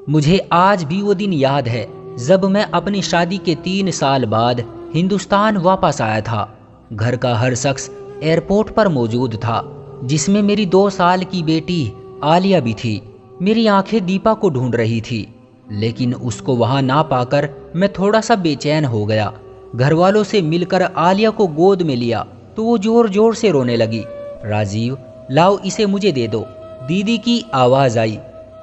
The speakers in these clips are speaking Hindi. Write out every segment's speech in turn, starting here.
मुझे आज भी वो दिन याद है जब मैं अपनी शादी के 3 साल बाद हिंदुस्तान वापस आया था। घर का हर शख्स एयरपोर्ट पर मौजूद था, जिसमें मेरी 2 साल की बेटी आलिया भी थी। मेरी आंखें दीपा को ढूंढ रही थी, लेकिन उसको वहां ना पाकर मैं थोड़ा सा बेचैन हो गया। घर वालों से मिलकर आलिया को गोद में लिया तो वो जोर जोर से रोने लगी। राजीव, लाओ इसे मुझे दे दो, दीदी की आवाज़ आई।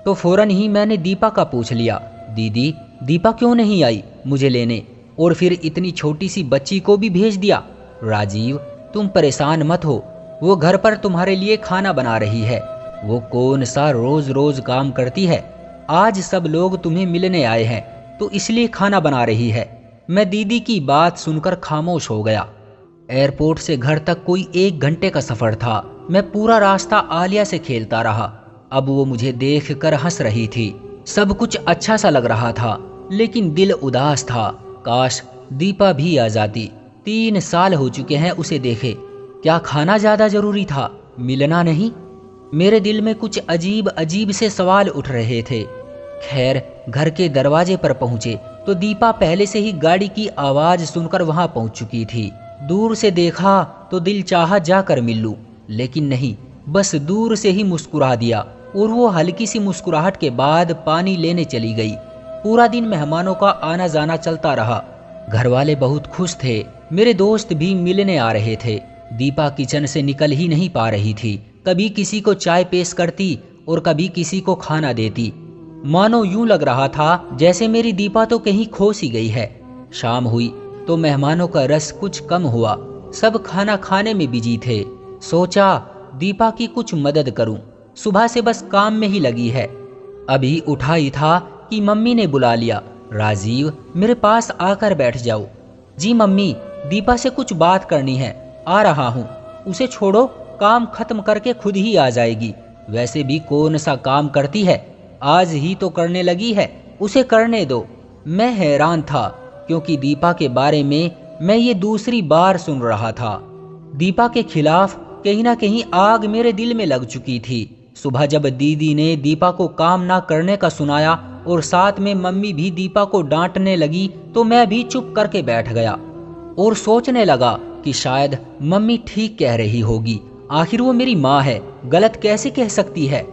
तो फौरन ही मैंने दीपा का पूछ लिया, दीदी, दीपा क्यों नहीं आई मुझे लेने? और फिर इतनी छोटी सी बच्ची को भी भेज दिया। राजीव, तुम परेशान मत हो, वो घर पर तुम्हारे लिए खाना बना रही है। वो कौन सा रोज रोज काम करती है? आज सब लोग तुम्हें मिलने आए हैं तो इसलिए खाना बना रही है। मैं दीदी की बात सुनकर खामोश हो गया। एयरपोर्ट से घर तक कोई 1 घंटे का सफर था। मैं पूरा रास्ता आलिया से खेलता रहा। अब वो मुझे देखकर हंस रही थी। सब कुछ अच्छा सा लग रहा था, लेकिन दिल उदास था। काश दीपा भी आ जाती। 3 साल हो चुके हैं उसे देखे। क्या खाना ज्यादा जरूरी था, मिलना नहीं? मेरे दिल में कुछ अजीब अजीब से सवाल उठ रहे थे। खैर, घर के दरवाजे पर पहुंचे तो दीपा पहले से ही गाड़ी की आवाज सुनकर वहां पहुंच चुकी थी। दूर से देखा तो दिल चाहा जाकर मिल लूं, लेकिन नहीं, बस दूर से ही मुस्कुरा दिया और वो हल्की सी मुस्कुराहट के बाद पानी लेने चली गई। पूरा दिन मेहमानों का आना जाना चलता रहा। घर वाले बहुत खुश थे। मेरे दोस्त भी मिलने आ रहे थे। दीपा किचन से निकल ही नहीं पा रही थी। कभी किसी को चाय पेश करती और कभी किसी को खाना देती। मानो यूं लग रहा था जैसे मेरी दीपा तो कहीं खो सी गई है। शाम हुई तो मेहमानों का रस कुछ कम हुआ। सब खाना खाने में बिजी थे। सोचा दीपा की कुछ मदद करूं। सुबह से बस काम में ही लगी है। अभी उठा ही था कि मम्मी ने बुला लिया, राजीव, मेरे पास आकर बैठ जाओ। जी मम्मी, दीपा से कुछ बात करनी है, आ रहा हूँ। उसे छोड़ो, काम खत्म करके खुद ही आ जाएगी। वैसे भी कौन सा काम करती है, आज ही तो करने लगी है, उसे करने दो। मैं हैरान था क्योंकि दीपा के बारे में मैं ये दूसरी बार सुन रहा था। दीपा के खिलाफ कहीं ना कहीं आग मेरे दिल में लग चुकी थी। सुबह जब दीदी ने दीपा को काम ना करने का सुनाया और साथ में मम्मी भी दीपा को डांटने लगी तो मैं भी चुप करके बैठ गया और सोचने लगा कि शायद मम्मी ठीक कह रही होगी। आखिर वो मेरी माँ है, गलत कैसे कह सकती है।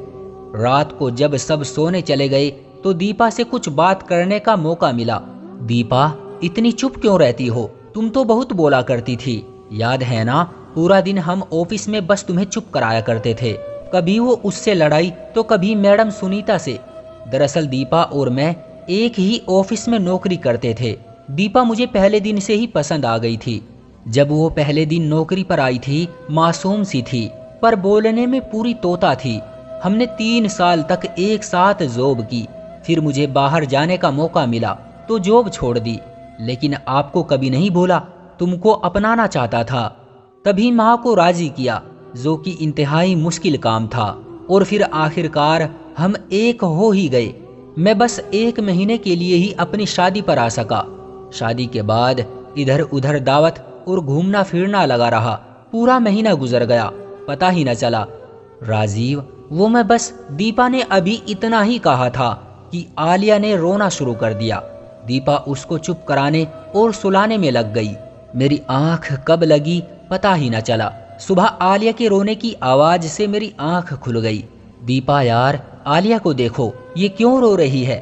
रात को जब सब सोने चले गए तो दीपा से कुछ बात करने का मौका मिला। दीपा, इतनी चुप क्यों रहती हो? तुम तो बहुत बोला करती थी, याद है ना? पूरा दिन हम ऑफिस में बस तुम्हें चुप कराया करते थे। कभी वो उससे लड़ाई तो कभी मैडम सुनीता से। दरअसल दीपा और मैं एक ही ऑफिस में नौकरी करते थे। दीपा मुझे पहले दिन से ही पसंद आ गई थी। जब वो पहले दिन नौकरी पर आई थी, मासूम सी थी, पर बोलने में पूरी तोता थी। हमने 3 साल तक एक साथ जॉब की। फिर मुझे बाहर जाने का मौका मिला तो जॉब छोड़ दी। लेकिन आपको कभी नहीं बोला, तुमको अपनाना चाहता था। तभी माँ को राजी किया, जो कि इंतहाई मुश्किल काम था। और फिर आखिरकार हम एक हो ही गए। मैं बस 1 महीने के लिए ही अपनी शादी पर आ सका। शादी के बाद इधर उधर दावत और घूमना फिरना लगा रहा। पूरा महीना गुजर गया, पता ही न चला। राजीव, वो मैं बस दीपा ने अभी इतना ही कहा था कि आलिया ने रोना शुरू कर दिया। दीपा उसको चुप कराने और सुलाने में लग गई। मेरी आंख कब लगी पता ही न चला। सुबह आलिया के रोने की आवाज से मेरी आंख खुल गई। दीपा यार, आलिया को देखो, ये क्यों रो रही है?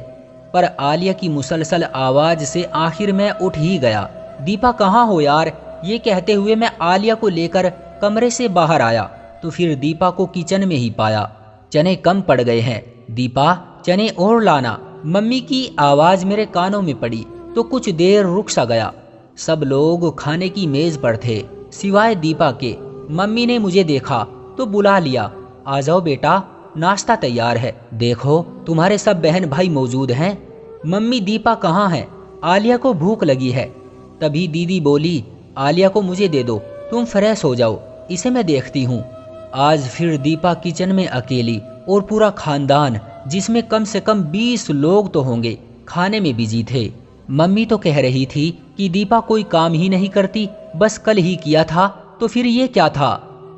पर आलिया की मुसलसल आवाज से आखिर मैं उठ ही गया। दीपा कहाँ हो यार? ये कहते हुए मैं आलिया को लेकर कमरे से बाहर आया तो फिर दीपा को किचन में ही पाया। चने कम पड़ गए हैं, दीपा चने और लाना। मम्मी की आवाज मेरे कानों में पड़ी तो कुछ देर रुक सा गया। सब लोग खाने की मेज पर थे सिवाय दीपा के। मम्मी ने मुझे देखा तो बुला लिया, आ जाओ बेटा, नाश्ता तैयार है। देखो तुम्हारे सब बहन भाई मौजूद हैं। मम्मी, दीपा कहाँ है? आलिया को भूख लगी है। तभी दीदी बोली, आलिया को मुझे दे दो, तुम फ्रेश हो जाओ, इसे मैं देखती हूँ। आज फिर दीपा किचन में अकेली और पूरा खानदान, जिसमें कम से कम 20 लोग तो होंगे, खाने में बिजी थे। मम्मी तो कह रही थी कि दीपा कोई काम ही नहीं करती, बस कल ही किया था, तो फिर ये क्या था?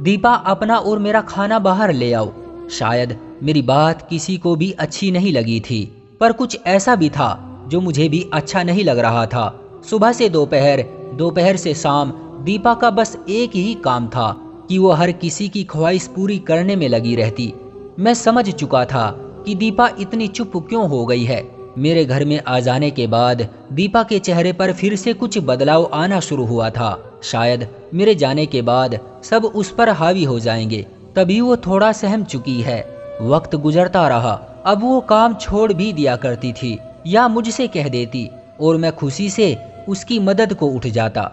दीपा, अपना और मेरा खाना बाहर ले आओ। शायद मेरी बात किसी को भी अच्छी नहीं लगी थी। पर कुछ ऐसा भी था जो मुझे भी अच्छा नहीं लग रहा था। सुबह से दोपहर, दोपहर से शाम दीपा का बस एक ही काम था कि वो हर किसी की ख्वाहिश पूरी करने में लगी रहती। मैं समझ चुका था कि दीपा इतनी चुप क्यों हो गई है। मेरे घर में आ जाने के बाद दीपा के चेहरे पर फिर से कुछ बदलाव आना शुरू हुआ था। शायद मेरे जाने के बाद सब उस पर हावी हो जाएंगे, तभी वो थोड़ा सहम चुकी है। वक्त गुजरता रहा, अब वो काम छोड़ भी दिया करती थी या मुझसे कह देती और मैं खुशी से उसकी मदद को उठ जाता।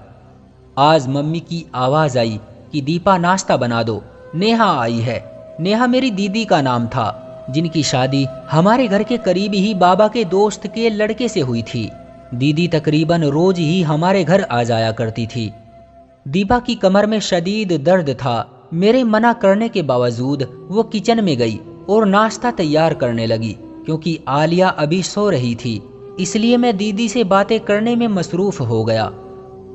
आज मम्मी की आवाज़ आई कि दीपा नाश्ता बना दो, नेहा आई है। नेहा मेरी दीदी का नाम था, जिनकी शादी हमारे घर के करीब ही बाबा के दोस्त के लड़के से हुई थी। दीदी तकरीबन रोज ही हमारे घर आ जाया करती थी। दीपा की कमर में शदीद दर्द था। मेरे मना करने के बावजूद वो किचन में गई और नाश्ता तैयार करने लगी। क्योंकि आलिया अभी सो रही थी, इसलिए मैं दीदी से बातें करने में मसरूफ हो गया।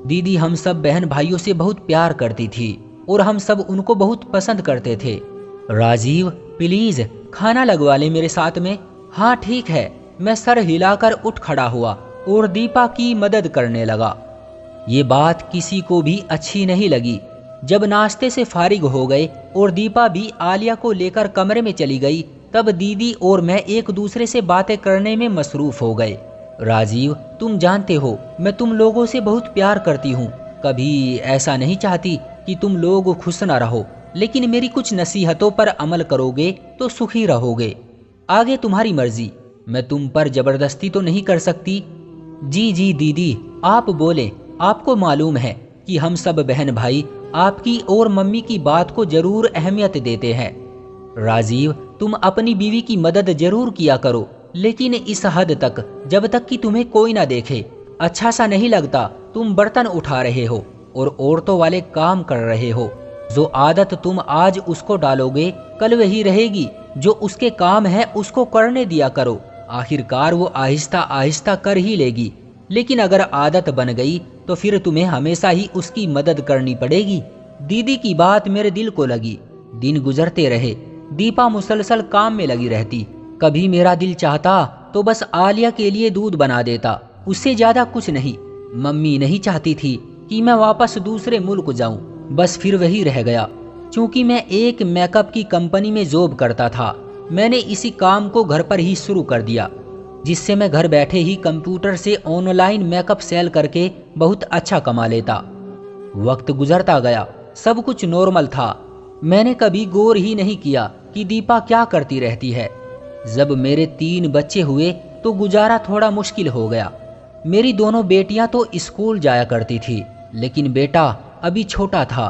दीदी हम सब बहन भाइयों से बहुत प्यार करती थी और हम सब उनको बहुत पसंद करते थे। राजीव प्लीज खाना लगवा ले मेरे साथ में। हाँ ठीक है। मैं सर हिलाकर उठ खड़ा हुआ और दीपा की मदद करने लगा। ये बात किसी को भी अच्छी नहीं लगी। जब नाश्ते से फारिग हो गए और दीपा भी आलिया को लेकर कमरे में चली गई, तब दीदी और मैं एक दूसरे से बातें करने में मसरूफ हो गए। राजीव, तुम जानते हो मैं तुम लोगों से बहुत प्यार करती हूँ। कभी ऐसा नहीं चाहती कि तुम लोग खुश ना रहो, लेकिन मेरी कुछ नसीहतों पर अमल करोगे तो सुखी रहोगे। आगे तुम्हारी मर्जी, मैं तुम पर जबरदस्ती तो नहीं कर सकती। जी जी दीदी, आप बोले। आपको मालूम है कि हम सब बहन भाई आपकी और मम्मी की बात को जरूर अहमियत देते हैं। राजीव, तुम अपनी बीवी की मदद जरूर किया करो, लेकिन इस हद तक जब तक कि तुम्हें कोई ना देखे। अच्छा सा नहीं लगता तुम बर्तन उठा रहे हो और औरतों वाले काम कर रहे हो। जो आदत तुम आज उसको डालोगे कल वही रहेगी। जो उसके काम है उसको करने दिया करो, आखिरकार वो आहिस्ता आहिस्ता कर ही लेगी। लेकिन अगर आदत बन गई तो फिर तुम्हें हमेशा ही उसकी मदद करनी पड़ेगी। दीदी की बात मेरे दिल को लगी। दिन गुजरते रहे, दीपा मुसलसल काम में लगी रहती। कभी मेरा दिल चाहता तो बस आलिया के लिए दूध बना देता, उससे ज्यादा कुछ नहीं। मम्मी नहीं चाहती थी कि मैं वापस दूसरे मुल्क जाऊं, बस फिर वही रह गया। चूंकि मैं एक मेकअप की कंपनी में जॉब करता था, मैंने इसी काम को घर पर ही शुरू कर दिया, जिससे मैं घर बैठे ही कंप्यूटर से ऑनलाइन मेकअप सेल करके बहुत अच्छा कमा लेता। वक्त गुजरता गया, सब कुछ नॉर्मल था। मैंने कभी गौर ही नहीं किया कि दीपा क्या करती रहती है। जब मेरे 3 बच्चे हुए तो गुजारा थोड़ा मुश्किल हो गया। मेरी दोनों बेटियां तो स्कूल जाया करती थी, लेकिन बेटा अभी छोटा था।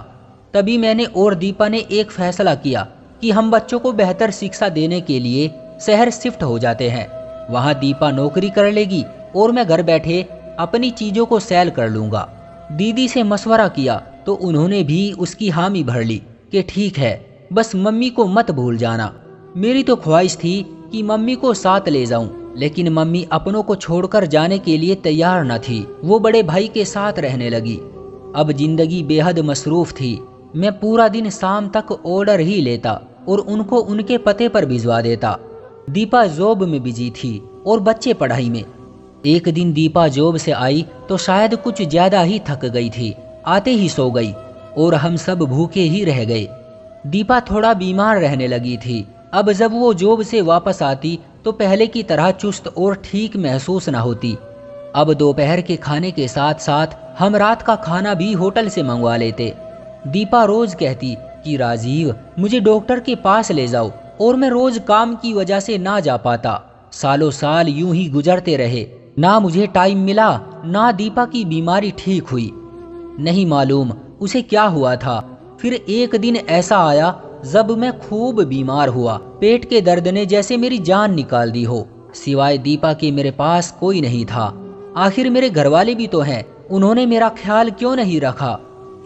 तभी मैंने और दीपा ने एक फैसला किया कि हम बच्चों को बेहतर शिक्षा देने के लिए शहर शिफ्ट हो जाते हैं। वहाँ दीपा नौकरी कर लेगी और मैं घर बैठे अपनी चीज़ों को सेल कर लूँगा। दीदी से मशवरा किया तो उन्होंने भी उसकी हामी भर ली कि ठीक है, बस मम्मी को मत भूल जाना। मेरी तो ख्वाहिश थी कि मम्मी को साथ ले जाऊं, लेकिन मम्मी अपनों को छोड़कर जाने के लिए तैयार न थी। वो बड़े भाई के साथ रहने लगी। अब जिंदगी बेहद मसरूफ थी। मैं पूरा दिन शाम तक ऑर्डर ही लेता और उनको उनके पते पर भिजवा देता। दीपा जॉब में बिजी थी और बच्चे पढ़ाई में। एक दिन दीपा जॉब से आई तो शायद कुछ ज्यादा ही थक गई थी, आते ही सो गई और हम सब भूखे ही रह गए। दीपा थोड़ा बीमार रहने लगी थी। अब जब वो जॉब से वापस आती तो पहले की तरह चुस्त और ठीक महसूस न होती। अब दोपहर के खाने के साथ साथ हम रात का खाना भी होटल से मंगवा लेते। दीपा रोज कहती कि राजीव, मुझे डॉक्टर के पास ले जाओ, और मैं रोज काम की वजह से ना जा पाता। सालों साल यूं ही गुजरते रहे, ना मुझे टाइम मिला, ना दीपा की बीमारी ठीक हुई। नहीं मालूम उसे क्या हुआ था। फिर एक दिन ऐसा आया जब मैं खूब बीमार हुआ। पेट के दर्द ने जैसे मेरी जान निकाल दी हो। सिवाय दीपा के मेरे पास कोई नहीं था। आखिर मेरे घरवाले भी तो हैं, उन्होंने मेरा ख्याल क्यों नहीं रखा।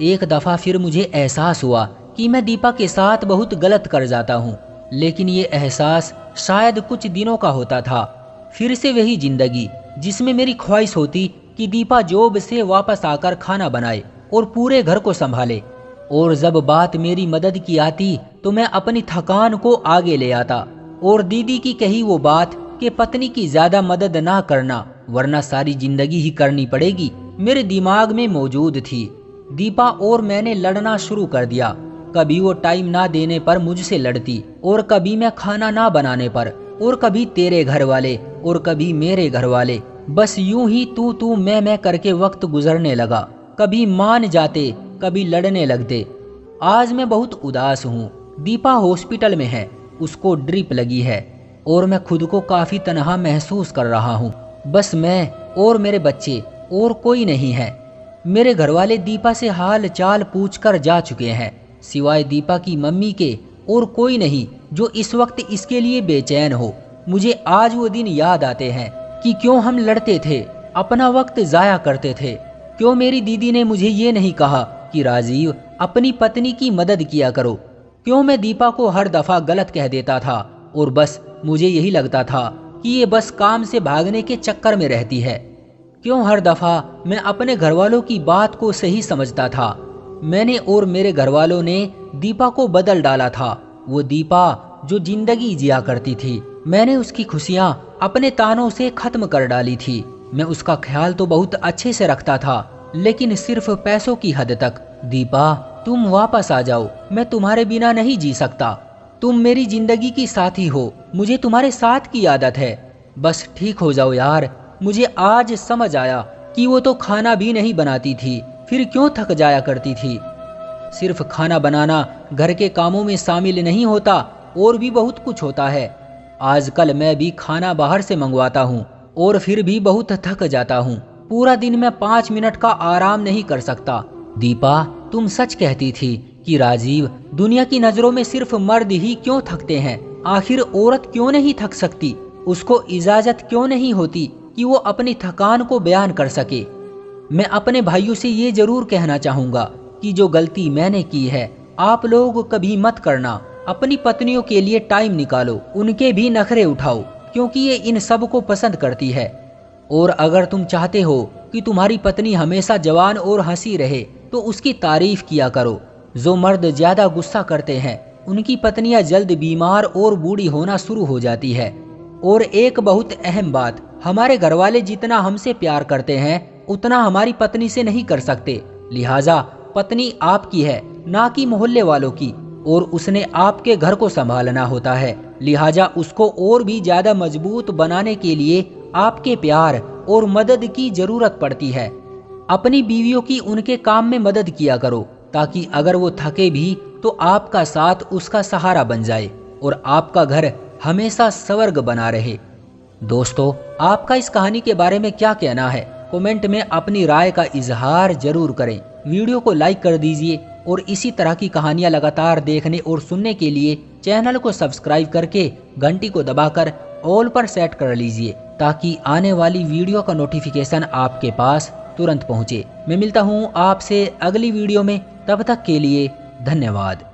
एक दफा फिर मुझे एहसास हुआ कि मैं दीपा के साथ बहुत गलत कर जाता हूँ, लेकिन ये एहसास शायद कुछ दिनों का होता था। फिर से वही जिंदगी जिसमें मेरी ख्वाहिश होती कि दीपा जॉब से वापस आकर खाना बनाए और पूरे घर को संभाले। और जब बात मेरी मदद की आती तो मैं अपनी थकान को आगे ले आता और दीदी की कही वो बात कि पत्नी की ज्यादा मदद ना करना, वरना सारी जिंदगी ही करनी पड़ेगी, मेरे दिमाग में मौजूद थी। दीपा और मैंने लड़ना शुरू कर दिया। कभी वो टाइम ना देने पर मुझसे लड़ती, और कभी मैं खाना ना बनाने पर, और कभी तेरे घर वाले, और कभी मेरे घर वाले। बस यूं ही तू मैं करके वक्त गुजरने लगा। कभी मान जाते, कभी लड़ने लगते। आज मैं बहुत उदास हूँ। दीपा हॉस्पिटल में है, उसको ड्रिप लगी है, और मैं खुद को काफी तनहा महसूस कर रहा हूँ। बस मैं और मेरे बच्चे, और कोई नहीं है। मेरे घरवाले दीपा से हाल चाल पूछकर जा चुके हैं। सिवाय दीपा की मम्मी के और कोई नहीं जो इस वक्त इसके लिए बेचैन हो। मुझे आज वो दिन याद आते हैं कि क्यों हम लड़ते थे, अपना वक्त जाया करते थे। क्यों मेरी दीदी ने मुझे ये नहीं कहा कि राजीव, अपनी पत्नी की मदद किया करो। क्यों मैं दीपा को हर दफा गलत कह देता था, और बस मुझे यही लगता था कि ये बस काम से भागने के चक्कर में रहती है। क्यों हर दफा मैं अपने घरवालों की बात को सही समझता था। मैंने और मेरे घरवालों ने दीपा को बदल डाला था। वो दीपा जो जिंदगी जिया करती थी, मैंने उसकी खुशियां अपने तानों से खत्म कर डाली थी। मैं उसका ख्याल तो बहुत अच्छे से रखता था, लेकिन सिर्फ पैसों की हद तक। दीपा, तुम वापस आ जाओ, मैं तुम्हारे बिना नहीं जी सकता। तुम मेरी जिंदगी की साथी हो, मुझे तुम्हारे साथ की आदत है। बस ठीक हो जाओ यार। मुझे आज समझ आया कि वो तो खाना भी नहीं बनाती थी, फिर क्यों थक जाया करती थी। सिर्फ खाना बनाना घर के कामों में शामिल नहीं होता, और भी बहुत कुछ होता है। आजकल मैं भी खाना बाहर से मंगवाता हूँ, और फिर भी बहुत थक जाता हूँ। पूरा दिन मैं 5 मिनट का आराम नहीं कर सकता। दीपा, तुम सच कहती थी कि राजीव, दुनिया की नजरों में सिर्फ मर्द ही क्यों थकते हैं। आखिर औरत क्यों नहीं थक सकती? उसको इजाजत क्यों नहीं होती कि वो अपनी थकान को बयान कर सके? मैं अपने भाइयों से ये जरूर कहना चाहूंगा कि जो गलती मैंने की है, आप लोग कभी मत करना। अपनी पत्नियों के लिए टाइम निकालो, उनके भी नखरे उठाओ, क्योंकि ये इन सब को पसंद करती है। और अगर तुम चाहते हो कि तुम्हारी पत्नी हमेशा जवान और हंसी रहे, तो उसकी तारीफ किया करो। जो मर्द ज्यादा गुस्सा करते हैं, उनकी पत्नियां जल्द बीमार और बूढ़ी होना शुरू हो जाती है। और एक बहुत अहम बात, हमारे घरवाले जितना हमसे प्यार करते हैं, उतना हमारी पत्नी से नहीं कर सकते। लिहाजा पत्नी आपकी है, ना कि मोहल्ले वालों की, और उसने आपके घर को संभालना होता है। लिहाजा उसको और भी ज्यादा मजबूत बनाने के लिए आपके प्यार और मदद की जरूरत पड़ती है। अपनी बीवियों की उनके काम में मदद किया करो, ताकि अगर वो थके भी तो आपका साथ उसका सहारा बन जाए, और आपका घर हमेशा स्वर्ग बना रहे। दोस्तों, आपका इस कहानी के बारे में क्या कहना है? कमेंट में अपनी राय का इजहार जरूर करें। वीडियो को लाइक कर दीजिए, और इसी तरह की कहानियां लगातार देखने और सुनने के लिए चैनल को सब्सक्राइब करके घंटी को दबाकर ऑल पर सेट कर लीजिए, ताकि आने वाली वीडियो का नोटिफिकेशन आपके पास तुरंत पहुंचे। मैं मिलता हूं आपसे अगली वीडियो में, तब तक के लिए धन्यवाद।